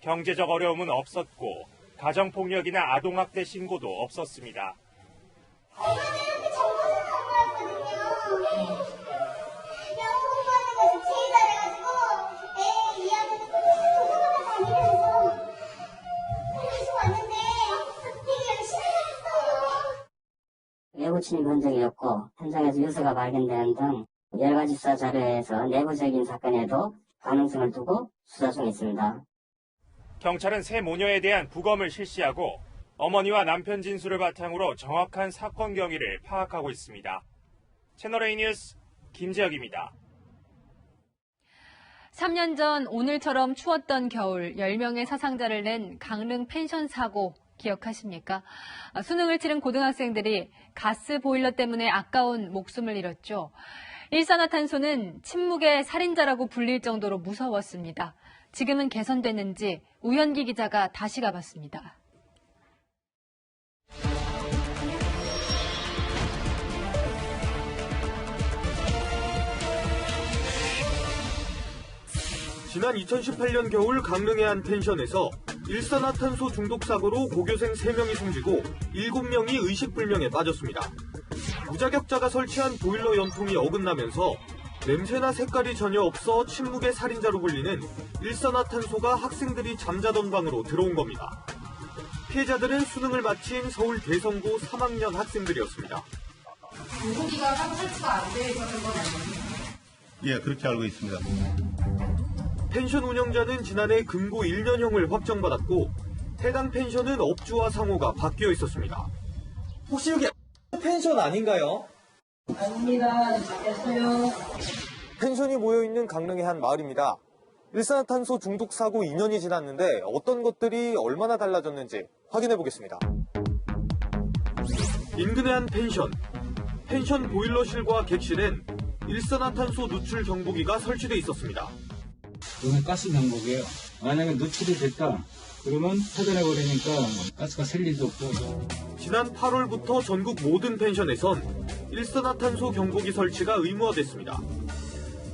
경제적 어려움은 없었고 가정폭력이나 아동학대 신고도 없었습니다. 내부 침입 흔적이었고 현장에서 유서가 발견되는 등 여러 가지 수사 자료에서 내부적인 사건에도 가능성을 두고 수사 중에 있습니다. 경찰은 새 모녀에 대한 부검을 실시하고 어머니와 남편 진술을 바탕으로 정확한 사건 경위를 파악하고 있습니다. 채널A 뉴스 김재혁입니다. 3년 전 오늘처럼 추웠던 겨울 10명의 사상자를 낸 강릉 펜션 사고 기억하십니까? 수능을 치른 고등학생들이 가스 보일러 때문에 아까운 목숨을 잃었죠. 일산화탄소는 침묵의 살인자라고 불릴 정도로 무서웠습니다. 지금은 개선됐는지 우현기 기자가 다시 가봤습니다. 지난 2018년 겨울 강릉의 한 펜션에서 일산화탄소 중독 사고로 고교생 3명이 숨지고 7명이 의식불명에 빠졌습니다. 무자격자가 설치한 보일러 연통이 어긋나면서 냄새나 색깔이 전혀 없어 침묵의 살인자로 불리는 일산화탄소가 학생들이 잠자던 방으로 들어온 겁니다. 피해자들은 수능을 마친 서울 대성고 3학년 학생들이었습니다. 공기가 설치가 안 돼 있었던 건 아니에요? 예, 그렇게 알고 있습니다. 펜션 운영자는 지난해 금고 1년형을 확정받았고 해당 펜션은 업주와 상호가 바뀌어 있었습니다. 혹시 여기 펜션 아닌가요? 아닙니다. 잘했어요. 펜션이 모여있는 강릉의 한 마을입니다. 일산화탄소 중독 사고 2년이 지났는데 어떤 것들이 얼마나 달라졌는지 확인해 보겠습니다. 인근의 한 펜션. 펜션 보일러실과 객실엔 일산화탄소 누출 경보기가 설치돼 있었습니다. 이건 가스 경보기예요. 만약에 누출이 됐다, 그러면 차단해버리니까 가스가 셀 일도 없고. 지난 8월부터 전국 모든 펜션에선 일산화탄소 경보기 설치가 의무화됐습니다.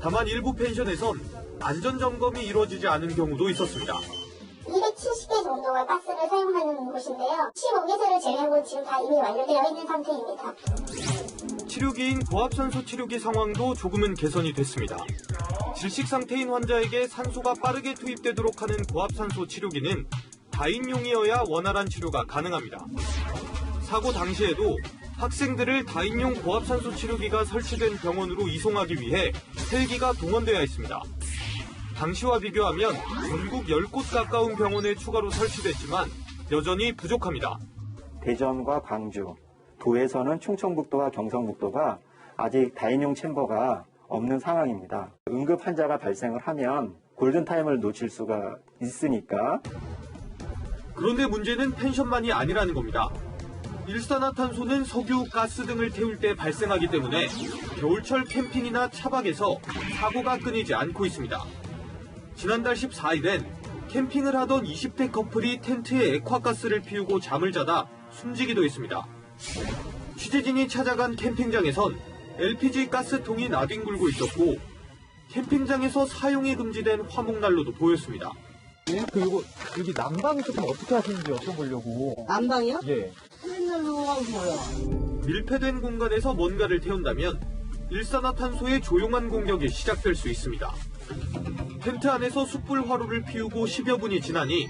다만 일부 펜션에선 안전점검이 이루어지지 않은 경우도 있었습니다. 270개 정도의 가스를 사용하는 곳인데요. 15개소를 제외하고 지금 다 이미 완료되어 있는 상태입니다. 치료기인 고압산소 치료기 상황도 조금은 개선이 됐습니다. 질식 상태인 환자에게 산소가 빠르게 투입되도록 하는 고압산소 치료기는 다인용이어야 원활한 치료가 가능합니다. 사고 당시에도 학생들을 다인용 고압산소 치료기가 설치된 병원으로 이송하기 위해 헬기가 동원되어 있습니다. 당시와 비교하면 전국 10곳 가까운 병원에 추가로 설치됐지만 여전히 부족합니다. 대전과 광주, 도에서는 충청북도와 경상북도가 아직 다인용 챔버가 없는 상황입니다. 응급 환자가 발생을 하면 골든타임을 놓칠 수가 있으니까. 그런데 문제는 펜션만이 아니라는 겁니다. 일산화탄소는 석유, 가스 등을 태울 때 발생하기 때문에 겨울철 캠핑이나 차박에서 사고가 끊이지 않고 있습니다. 지난달 14일엔 캠핑을 하던 20대 커플이 텐트에 액화가스를 피우고 잠을 자다 숨지기도 했습니다. 취재진이 찾아간 캠핑장에선 LPG 가스통이 나뒹굴고 있었고 캠핑장에서 사용이 금지된 화목난로도 보였습니다. 그리고 여기 난방 조금 어떻게 하시는지 여쭤보려고. 난방이요? 예. 난로가 뭐야? 밀폐된 공간에서 뭔가를 태운다면 일산화탄소의 조용한 공격이 시작될 수 있습니다. 텐트 안에서 숯불 화로를 피우고 10여 분이 지나니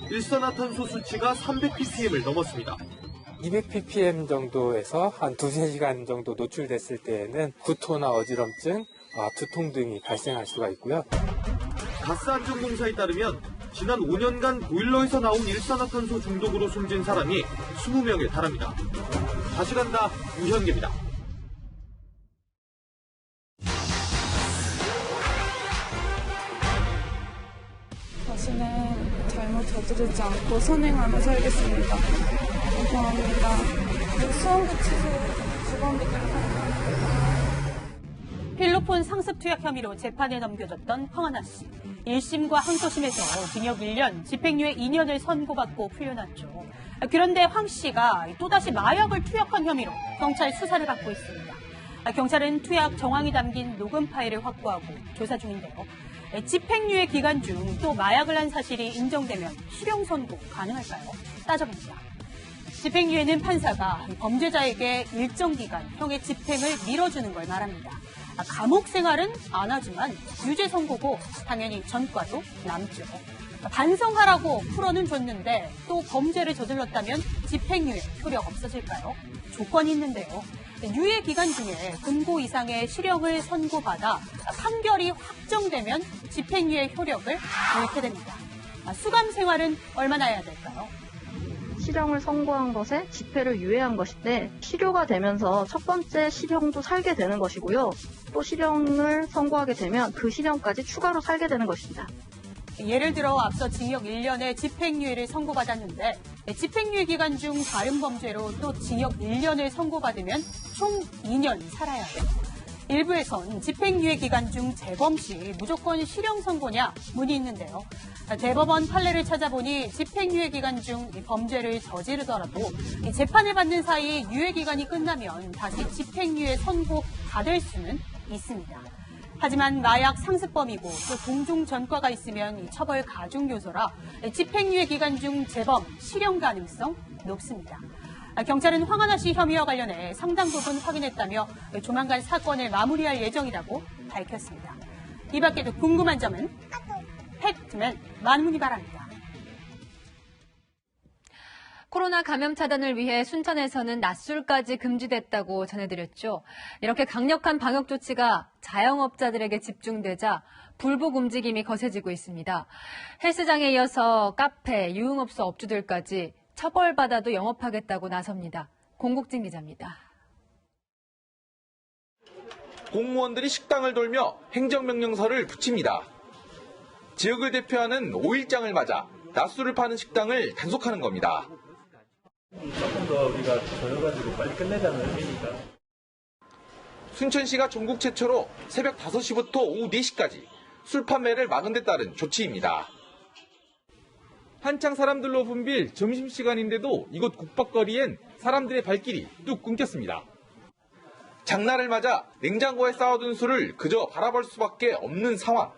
일산화탄소 수치가 300ppm을 넘었습니다. 200ppm 정도에서 한 2-3시간 정도 노출됐을 때에는 구토나 어지럼증, 두통 등이 발생할 수가 있고요. 가스안전공사에 따르면 지난 5년간 보일러에서 나온 일산화탄소 중독으로 숨진 사람이 20명에 달합니다. 다시 간다, 우현기입니다. 엎드리지 않고 선행하며 살겠습니다. 감사합니다. 수원구치소 주범들 필로폰 상습 투약 혐의로 재판에 넘겨졌던 황하나 씨. 1심과 항소심에서 징역 1년, 집행유예 2년을 선고받고 풀려났죠. 그런데 황 씨가 또다시 마약을 투약한 혐의로 경찰 수사를 받고 있습니다. 경찰은 투약 정황이 담긴 녹음 파일을 확보하고 조사 중인데요. 집행유예 기간 중 또 마약을 한 사실이 인정되면 실형 선고 가능할까요? 따져봅니다. 집행유예는 판사가 범죄자에게 일정 기간 형의 집행을 미뤄주는 걸 말합니다. 감옥 생활은 안 하지만 유죄 선고고 당연히 전과도 남죠. 반성하라고 풀어는 줬는데 또 범죄를 저질렀다면 집행유예 효력 없어질까요? 조건이 있는데요. 유예 기간 중에 금고 이상의 실형을 선고받아 판결이 확정되면 집행유예 효력을 잃게 됩니다. 수감 생활은 얼마나 해야 될까요? 실형을 선고한 것에 집회를 유예한 것인데 실효가 되면서 첫 번째 실형도 살게 되는 것이고요. 또 실형을 선고하게 되면 그 실형까지 추가로 살게 되는 것입니다. 예를 들어 앞서 징역 1년의 집행유예를 선고받았는데 집행유예 기간 중 다른 범죄로 또 징역 1년을 선고받으면 총 2년 살아야 해요. 일부에선 집행유예 기간 중 재범 시 무조건 실형 선고냐 문의 있는데요. 대법원 판례를 찾아보니 집행유예 기간 중 범죄를 저지르더라도 재판을 받는 사이 유예 기간이 끝나면 다시 집행유예 선고 받을 수는 있습니다. 하지만 마약 상습범이고 또 동종 전과가 있으면 처벌 가중 요소라 집행유예 기간 중 재범, 실형 가능성 높습니다. 경찰은 황하나 씨 혐의와 관련해 상당 부분 확인했다며 조만간 사건을 마무리할 예정이라고 밝혔습니다. 이 밖에도 궁금한 점은 팩트맨 만문의 바랍니다. 코로나 감염 차단을 위해 순천에서는 낮술까지 금지됐다고 전해드렸죠. 이렇게 강력한 방역 조치가 자영업자들에게 집중되자 불복 움직임이 거세지고 있습니다. 헬스장에 이어서 카페, 유흥업소 업주들까지 처벌받아도 영업하겠다고 나섭니다. 공국진 기자입니다. 공무원들이 식당을 돌며 행정명령서를 붙입니다. 지역을 대표하는 5일장을 맞아 낮술을 파는 식당을 단속하는 겁니다. 조금 더 우리가 조여가지고 빨리 끝내자는 의미니까. 순천시가 전국 최초로 새벽 5시부터 오후 4시까지 술 판매를 막은 데 따른 조치입니다. 한창 사람들로 붐빌 점심시간인데도 이곳 국밥거리엔 사람들의 발길이 뚝 끊겼습니다. 장날을 맞아 냉장고에 쌓아둔 술을 그저 바라볼 수밖에 없는 상황.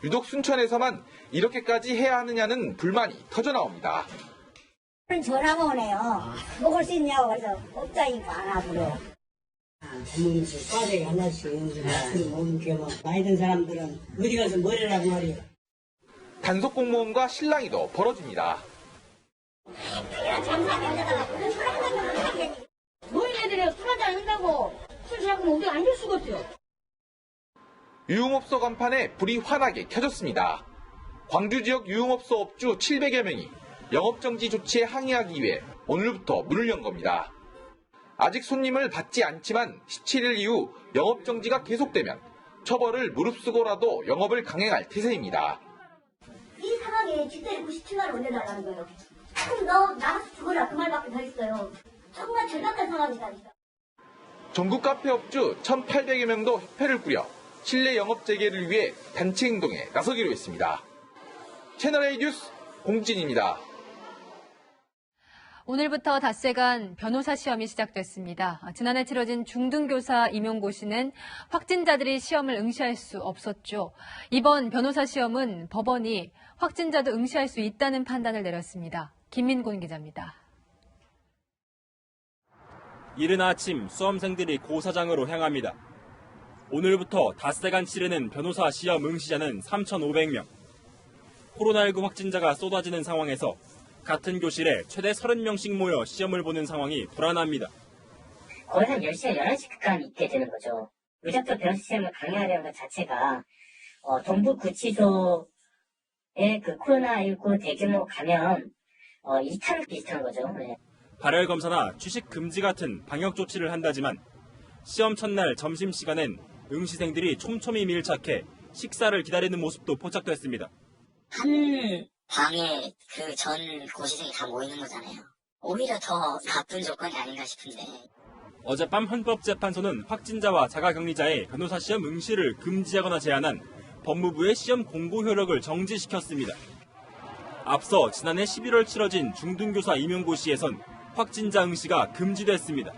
유독 순천에서만 이렇게까지 해야 하느냐는 불만이 터져나옵니다. 전화가 오네요. 먹을 수 있냐고 그래서 없다니까 안 하고요. 전문집 과대에 하나씩 먹는 게 나이 든 사람들은 어디 가서 머리를 하고 말이에요. 단속 공무원과 실랑이도 벌어집니다. 노인네들이 술 한잔 한다고 술 잡으면 우리가 안 줄 수가 없어요. 유흥업소 간판에 불이 환하게 켜졌습니다. 광주 지역 유흥업소 업주 700여 명이 영업정지 조치에 항의하기 위해 오늘부터 문을 연 겁니다. 아직 손님을 받지 않지만 17일 이후 영업정지가 계속되면 처벌을 무릅쓰고라도 영업을 강행할 태세입니다. 이 상황에 집세를 97만 원 올려달라는 거예요. 그럼 너 나가서 죽어라 그 말밖에 더 있어요. 정말 절박한 상황이다니까. 전국 카페 업주 1,800여 명도 협회를 꾸려 실내 영업 재개를 위해 단체 행동에 나서기로 했습니다. 채널A 뉴스 공진입니다. 오늘부터 닷새간 변호사 시험이 시작됐습니다. 지난해 치러진 중등교사 임용고시는 확진자들이 시험을 응시할 수 없었죠. 이번 변호사 시험은 법원이 확진자도 응시할 수 있다는 판단을 내렸습니다. 김민곤 기자입니다. 이른 아침 수험생들이 고사장으로 향합니다. 오늘부터 닷새간 치르는 변호사 시험 응시자는 3,500명. 코로나19 확진자가 쏟아지는 상황에서 같은 교실에 최대 30명씩 모여 시험을 보는 상황이 불안합니다. 거의 한 10시에 11시 가까이 있게 되는 거죠. 무작정 변호사 시험을 강행하려는 것 자체가 동부구치소의 그 코로나19 대규모 감염 2탄 비슷한 거죠. 네. 발열 검사나 취식 금지 같은 방역 조치를 한다지만 시험 첫날 점심시간엔 응시생들이 촘촘히 밀착해 식사를 기다리는 모습도 포착됐습니다. 한 방에 그 전 고시생이 다 모이는 거잖아요. 오히려 더 나쁜 조건이 아닌가 싶은데. 어젯밤 헌법재판소는 확진자와 자가격리자의 변호사 시험 응시를 금지하거나 제한한 법무부의 시험 공고 효력을 정지시켰습니다. 앞서 지난해 11월 치러진 중등교사 임용고시에선 확진자 응시가 금지됐습니다.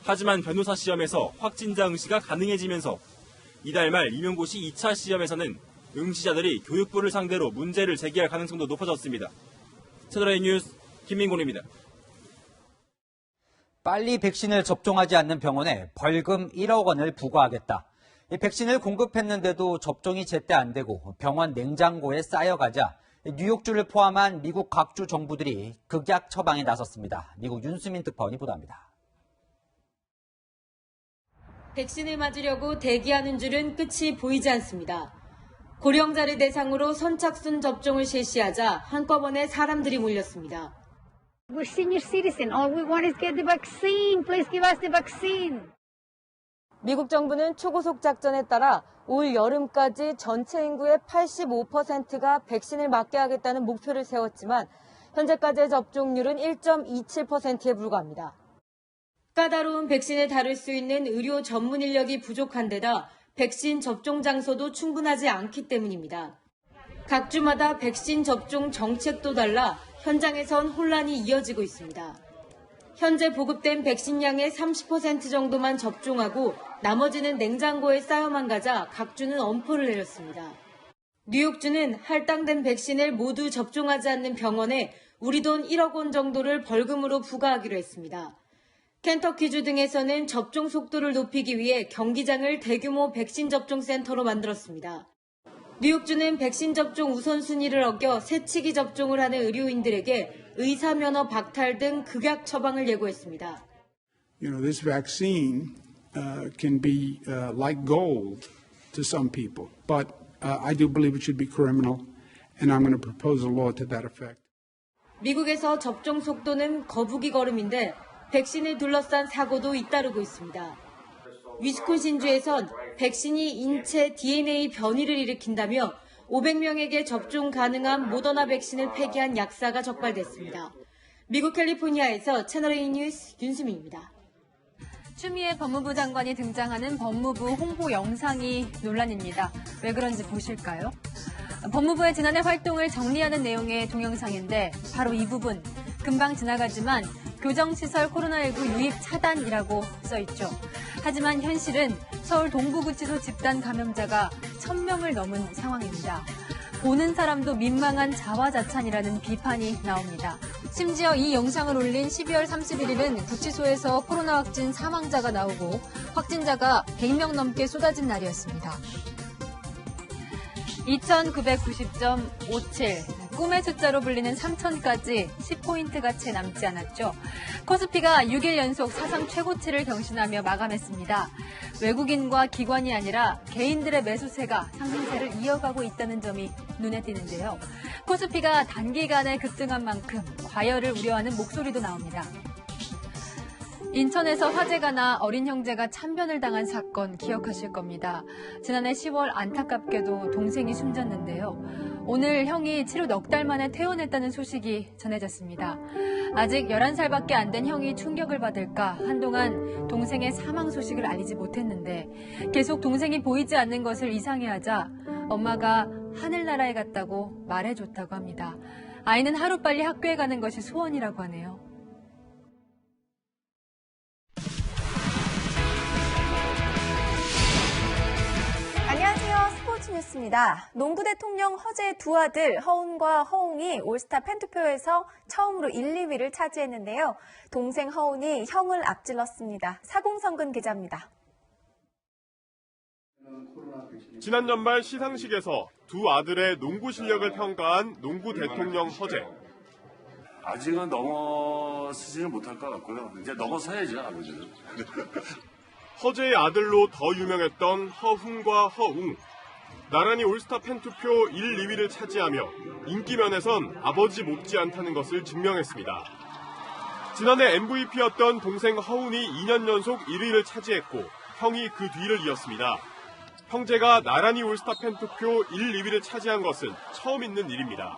하지만 변호사 시험에서 확진자 응시가 가능해지면서 이달 말 임용고시 2차 시험에서는 응시자들이 교육부를 상대로 문제를 제기할 가능성도 높아졌습니다. 채널A 뉴스 김민곤입니다. 빨리 백신을 접종하지 않는 병원에 벌금 1억 원을 부과하겠다. 백신을 공급했는데도 접종이 제때 안 되고 병원 냉장고에 쌓여가자 뉴욕주를 포함한 미국 각주 정부들이 극약 처방에 나섰습니다. 미국 윤수민 특파원이 보도합니다. 백신을 맞으려고 대기하는 줄은 끝이 보이지 않습니다. 고령자를 대상으로 선착순 접종을 실시하자 한꺼번에 사람들이 몰렸습니다. We're senior citizen. All we want is get the vaccine. Please give us the vaccine. 미국 정부는 초고속 작전에 따라 올 여름까지 전체 인구의 85%가 백신을 맞게 하겠다는 목표를 세웠지만 현재까지의 접종률은 1.27%에 불과합니다. 까다로운 백신을 다룰 수 있는 의료 전문 인력이 부족한 데다 백신 접종 장소도 충분하지 않기 때문입니다. 각 주마다 백신 접종 정책도 달라 현장에선 혼란이 이어지고 있습니다. 현재 보급된 백신량의 30% 정도만 접종하고 나머지는 냉장고에 쌓여만 가자 각 주는 엄포를 내렸습니다. 뉴욕주는 할당된 백신을 모두 접종하지 않는 병원에 우리 돈 1억 원 정도를 벌금으로 부과하기로 했습니다. 켄터키주 등에서는 접종 속도를 높이기 위해 경기장을 대규모 백신 접종 센터로 만들었습니다. 뉴욕주는 백신 접종 우선순위를 어겨 새치기 접종을 하는 의료인들에게 의사 면허 박탈 등 극약 처방을 예고했습니다. This vaccine can be like gold to some people, but I do believe it should be criminal, and I'm going to propose a law to that effect. 미국에서 접종 속도는 거북이 걸음인데 백신을 둘러싼 사고도 잇따르고 있습니다. 위스콘신주에선 백신이 인체 DNA 변이를 일으킨다며 500명에게 접종 가능한 모더나 백신을 폐기한 약사가 적발됐습니다. 미국 캘리포니아에서 채널A 뉴스 윤수민입니다. 추미애 법무부 장관이 등장하는 법무부 홍보 영상이 논란입니다. 왜 그런지 보실까요? 법무부의 지난해 활동을 정리하는 내용의 동영상인데 바로 이 부분, 금방 지나가지만 교정시설 코로나19 유입 차단이라고 써있죠. 하지만 현실은 서울 동부구치소 집단 감염자가 1000명을 넘은 상황입니다. 보는 사람도 민망한 자화자찬이라는 비판이 나옵니다. 심지어 이 영상을 올린 12월 31일은 구치소에서 코로나 확진 사망자가 나오고 확진자가 100명 넘게 쏟아진 날이었습니다. 2990.57. 꿈의 숫자로 불리는 3000까지 10포인트가 채 남지 않았죠. 코스피가 6일 연속 사상 최고치를 경신하며 마감했습니다. 외국인과 기관이 아니라 개인들의 매수세가 상승세를 이어가고 있다는 점이 눈에 띄는데요. 코스피가 단기간에 급등한 만큼 과열을 우려하는 목소리도 나옵니다. 인천에서 화재가 나 어린 형제가 참변을 당한 사건 기억하실 겁니다. 지난해 10월 안타깝게도 동생이 숨졌는데요. 오늘 형이 치료 넉 달 만에 퇴원했다는 소식이 전해졌습니다. 아직 11살밖에 안 된 형이 충격을 받을까 한동안 동생의 사망 소식을 알리지 못했는데 계속 동생이 보이지 않는 것을 이상해하자 엄마가 하늘나라에 갔다고 말해줬다고 합니다. 아이는 하루빨리 학교에 가는 것이 소원이라고 하네요. 안녕하세요. 스포츠 뉴스입니다. 농구 대통령 허재의 두 아들 허운과 허웅이 올스타 팬투표에서 처음으로 1, 2위를 차지했는데요. 동생 허운이 형을 앞질렀습니다. 사공성근 기자입니다. 지난 연말 시상식에서 두 아들의 농구 실력을 평가한 농구 대통령 허재. 아직은 넘어서지는 못할 것 같고요. 이제 넘어서야죠, 아버지는. 허재의 아들로 더 유명했던 허훈과 허웅. 나란히 올스타 팬투표 1, 2위를 차지하며 인기면에선 아버지 못지 않다는 것을 증명했습니다. 지난해 MVP였던 동생 허훈이 2년 연속 1위를 차지했고 형이 그 뒤를 이었습니다. 형제가 나란히 올스타 팬투표 1, 2위를 차지한 것은 처음 있는 일입니다.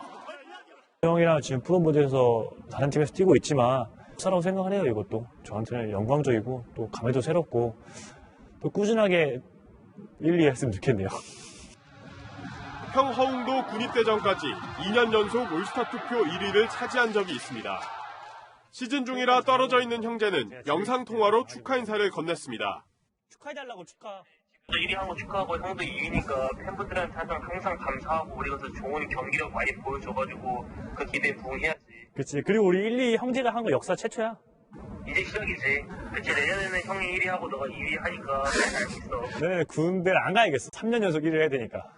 형이랑 지금 프로모드에서 다른 팀에서 뛰고 있지만 역사라고 생각을 해요. 이것도 저한테는 영광적이고 또 감회도 새롭고 또 꾸준하게 1, 2 했으면 좋겠네요. 형 허웅도 군입대전까지 2년 연속 올스타 투표 1위를 차지한 적이 있습니다. 시즌 중이라 떨어져 있는 형제는 영상통화로 축하 인사를 건넸습니다. 축하해달라고 축하. 1위 한 거 축하하고 형도 2위니까 팬분들한테 항상 감사하고 우리가 더 좋은 경기력 많이 보여줘가지고 그 기대에 부응해야지. 그치. 그리고 우리 1, 2 형제가 한 거 역사 최초야. 이제 시작이지. 그치. 내년에는 형이 1위 하고 너가 2위 하니까 잘할 수 있어. 내년에 군대를 안 가야겠어. 3년 연속 1위를 해야 되니까.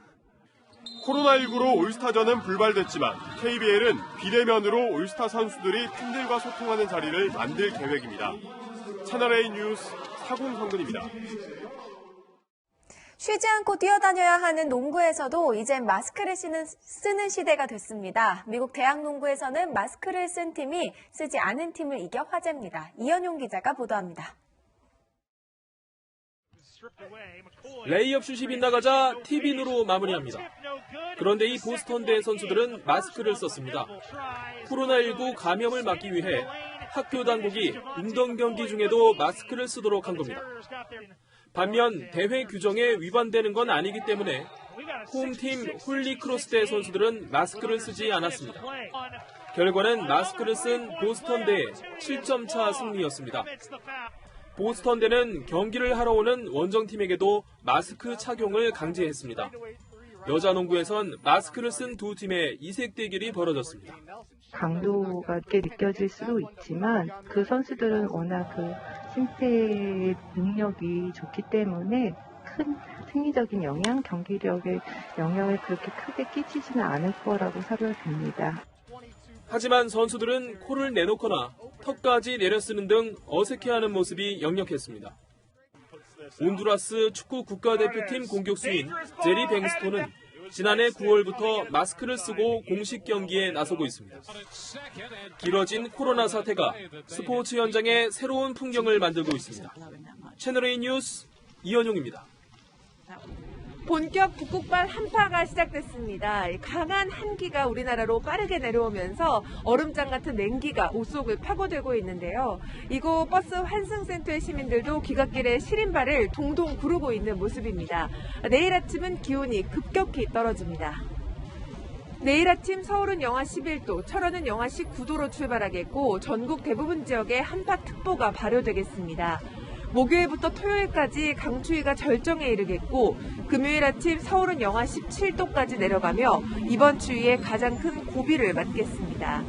코로나19로 올스타전은 불발됐지만 KBL은 비대면으로 올스타 선수들이 팬들과 소통하는 자리를 만들 계획입니다. 채널A 뉴스 사공성근입니다. 쉬지 않고 뛰어다녀야 하는 농구에서도 이젠 마스크를 쓰는 시대가 됐습니다. 미국 대학농구에서는 마스크를 쓴 팀이 쓰지 않은 팀을 이겨 화제입니다. 이현용 기자가 보도합니다. 레이업 슛이 빗나가자 팁인으로 마무리합니다. 그런데 이 보스턴대 선수들은 마스크를 썼습니다. 코로나19 감염을 막기 위해 학교 당국이 운동 경기 중에도 마스크를 쓰도록 한 겁니다. 반면 대회 규정에 위반되는 건 아니기 때문에 홈팀 홀리크로스대 선수들은 마스크를 쓰지 않았습니다. 결과는 마스크를 쓴 보스턴대의 7점 차 승리였습니다. 보스턴대는 경기를 하러 오는 원정팀에게도 마스크 착용을 강제했습니다. 여자 농구에선 마스크를 쓴 두 팀의 이색 대결이 벌어졌습니다. 강도가 있게 느껴질 수도 있지만 그 선수들은 워낙 그 심폐 능력이 좋기 때문에 큰 승리적인 영향, 경기력에 영향을 그렇게 크게 끼치지는 않을 거라고 생각됩니다. 하지만 선수들은 코를 내놓거나 턱까지 내려쓰는 등 어색해하는 모습이 역력했습니다. 온두라스 축구 국가대표팀 공격수인 제리 뱅스톤은 지난해 9월부터 마스크를 쓰고 공식 경기에 나서고 있습니다. 길어진 코로나 사태가 스포츠 현장에 새로운 풍경을 만들고 있습니다. 채널A 뉴스 이현용입니다. 본격 북극발 한파가 시작됐습니다. 강한 한기가 우리나라로 빠르게 내려오면서 얼음장 같은 냉기가 옷 속을 파고들고 있는데요. 이곳 버스 환승센터의 시민들도 귀갓길에 시린발을 동동 구르고 있는 모습입니다. 내일 아침은 기온이 급격히 떨어집니다. 내일 아침 서울은 영하 11도, 철원은 영하 19도로 출발하겠고 전국 대부분 지역에 한파특보가 발효되겠습니다. 목요일부터 토요일까지 강추위가 절정에 이르겠고 금요일 아침 서울은 영하 17도까지 내려가며 이번 추위에 가장 큰 고비를 맞겠습니다.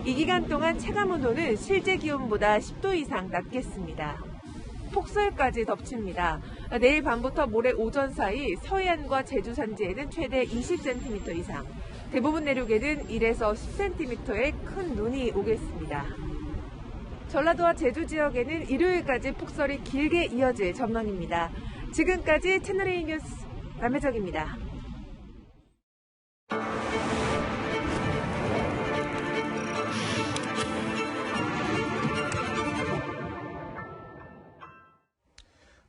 이 기간 동안 체감온도는 실제 기온보다 10도 이상 낮겠습니다. 폭설까지 덮칩니다. 내일 밤부터 모레 오전 사이 서해안과 제주 산지에는 최대 20cm 이상, 대부분 내륙에는 1에서 10cm의 큰 눈이 오겠습니다. 전라도와 제주 지역에는 일요일까지 폭설이 길게 이어질 전망입니다. 지금까지 채널A 뉴스 남혜정입니다.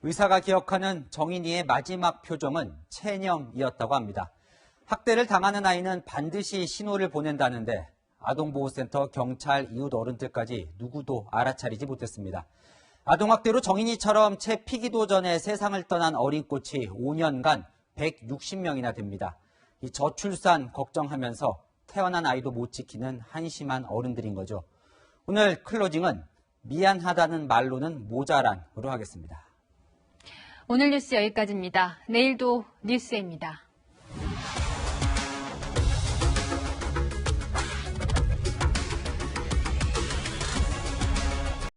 의사가 기억하는 정인이의 마지막 표정은 체념이었다고 합니다. 학대를 당하는 아이는 반드시 신호를 보낸다는데 아동보호센터, 경찰, 이웃 어른들까지 누구도 알아차리지 못했습니다. 아동학대로 정인이처럼 채 피기도 전에 세상을 떠난 어린 꽃이 5년간 160명이나 됩니다. 이 저출산 걱정하면서 태어난 아이도 못 지키는 한심한 어른들인 거죠. 오늘 클로징은 미안하다는 말로는 모자란으로 하겠습니다. 오늘 뉴스 여기까지입니다. 내일도 뉴스입니다.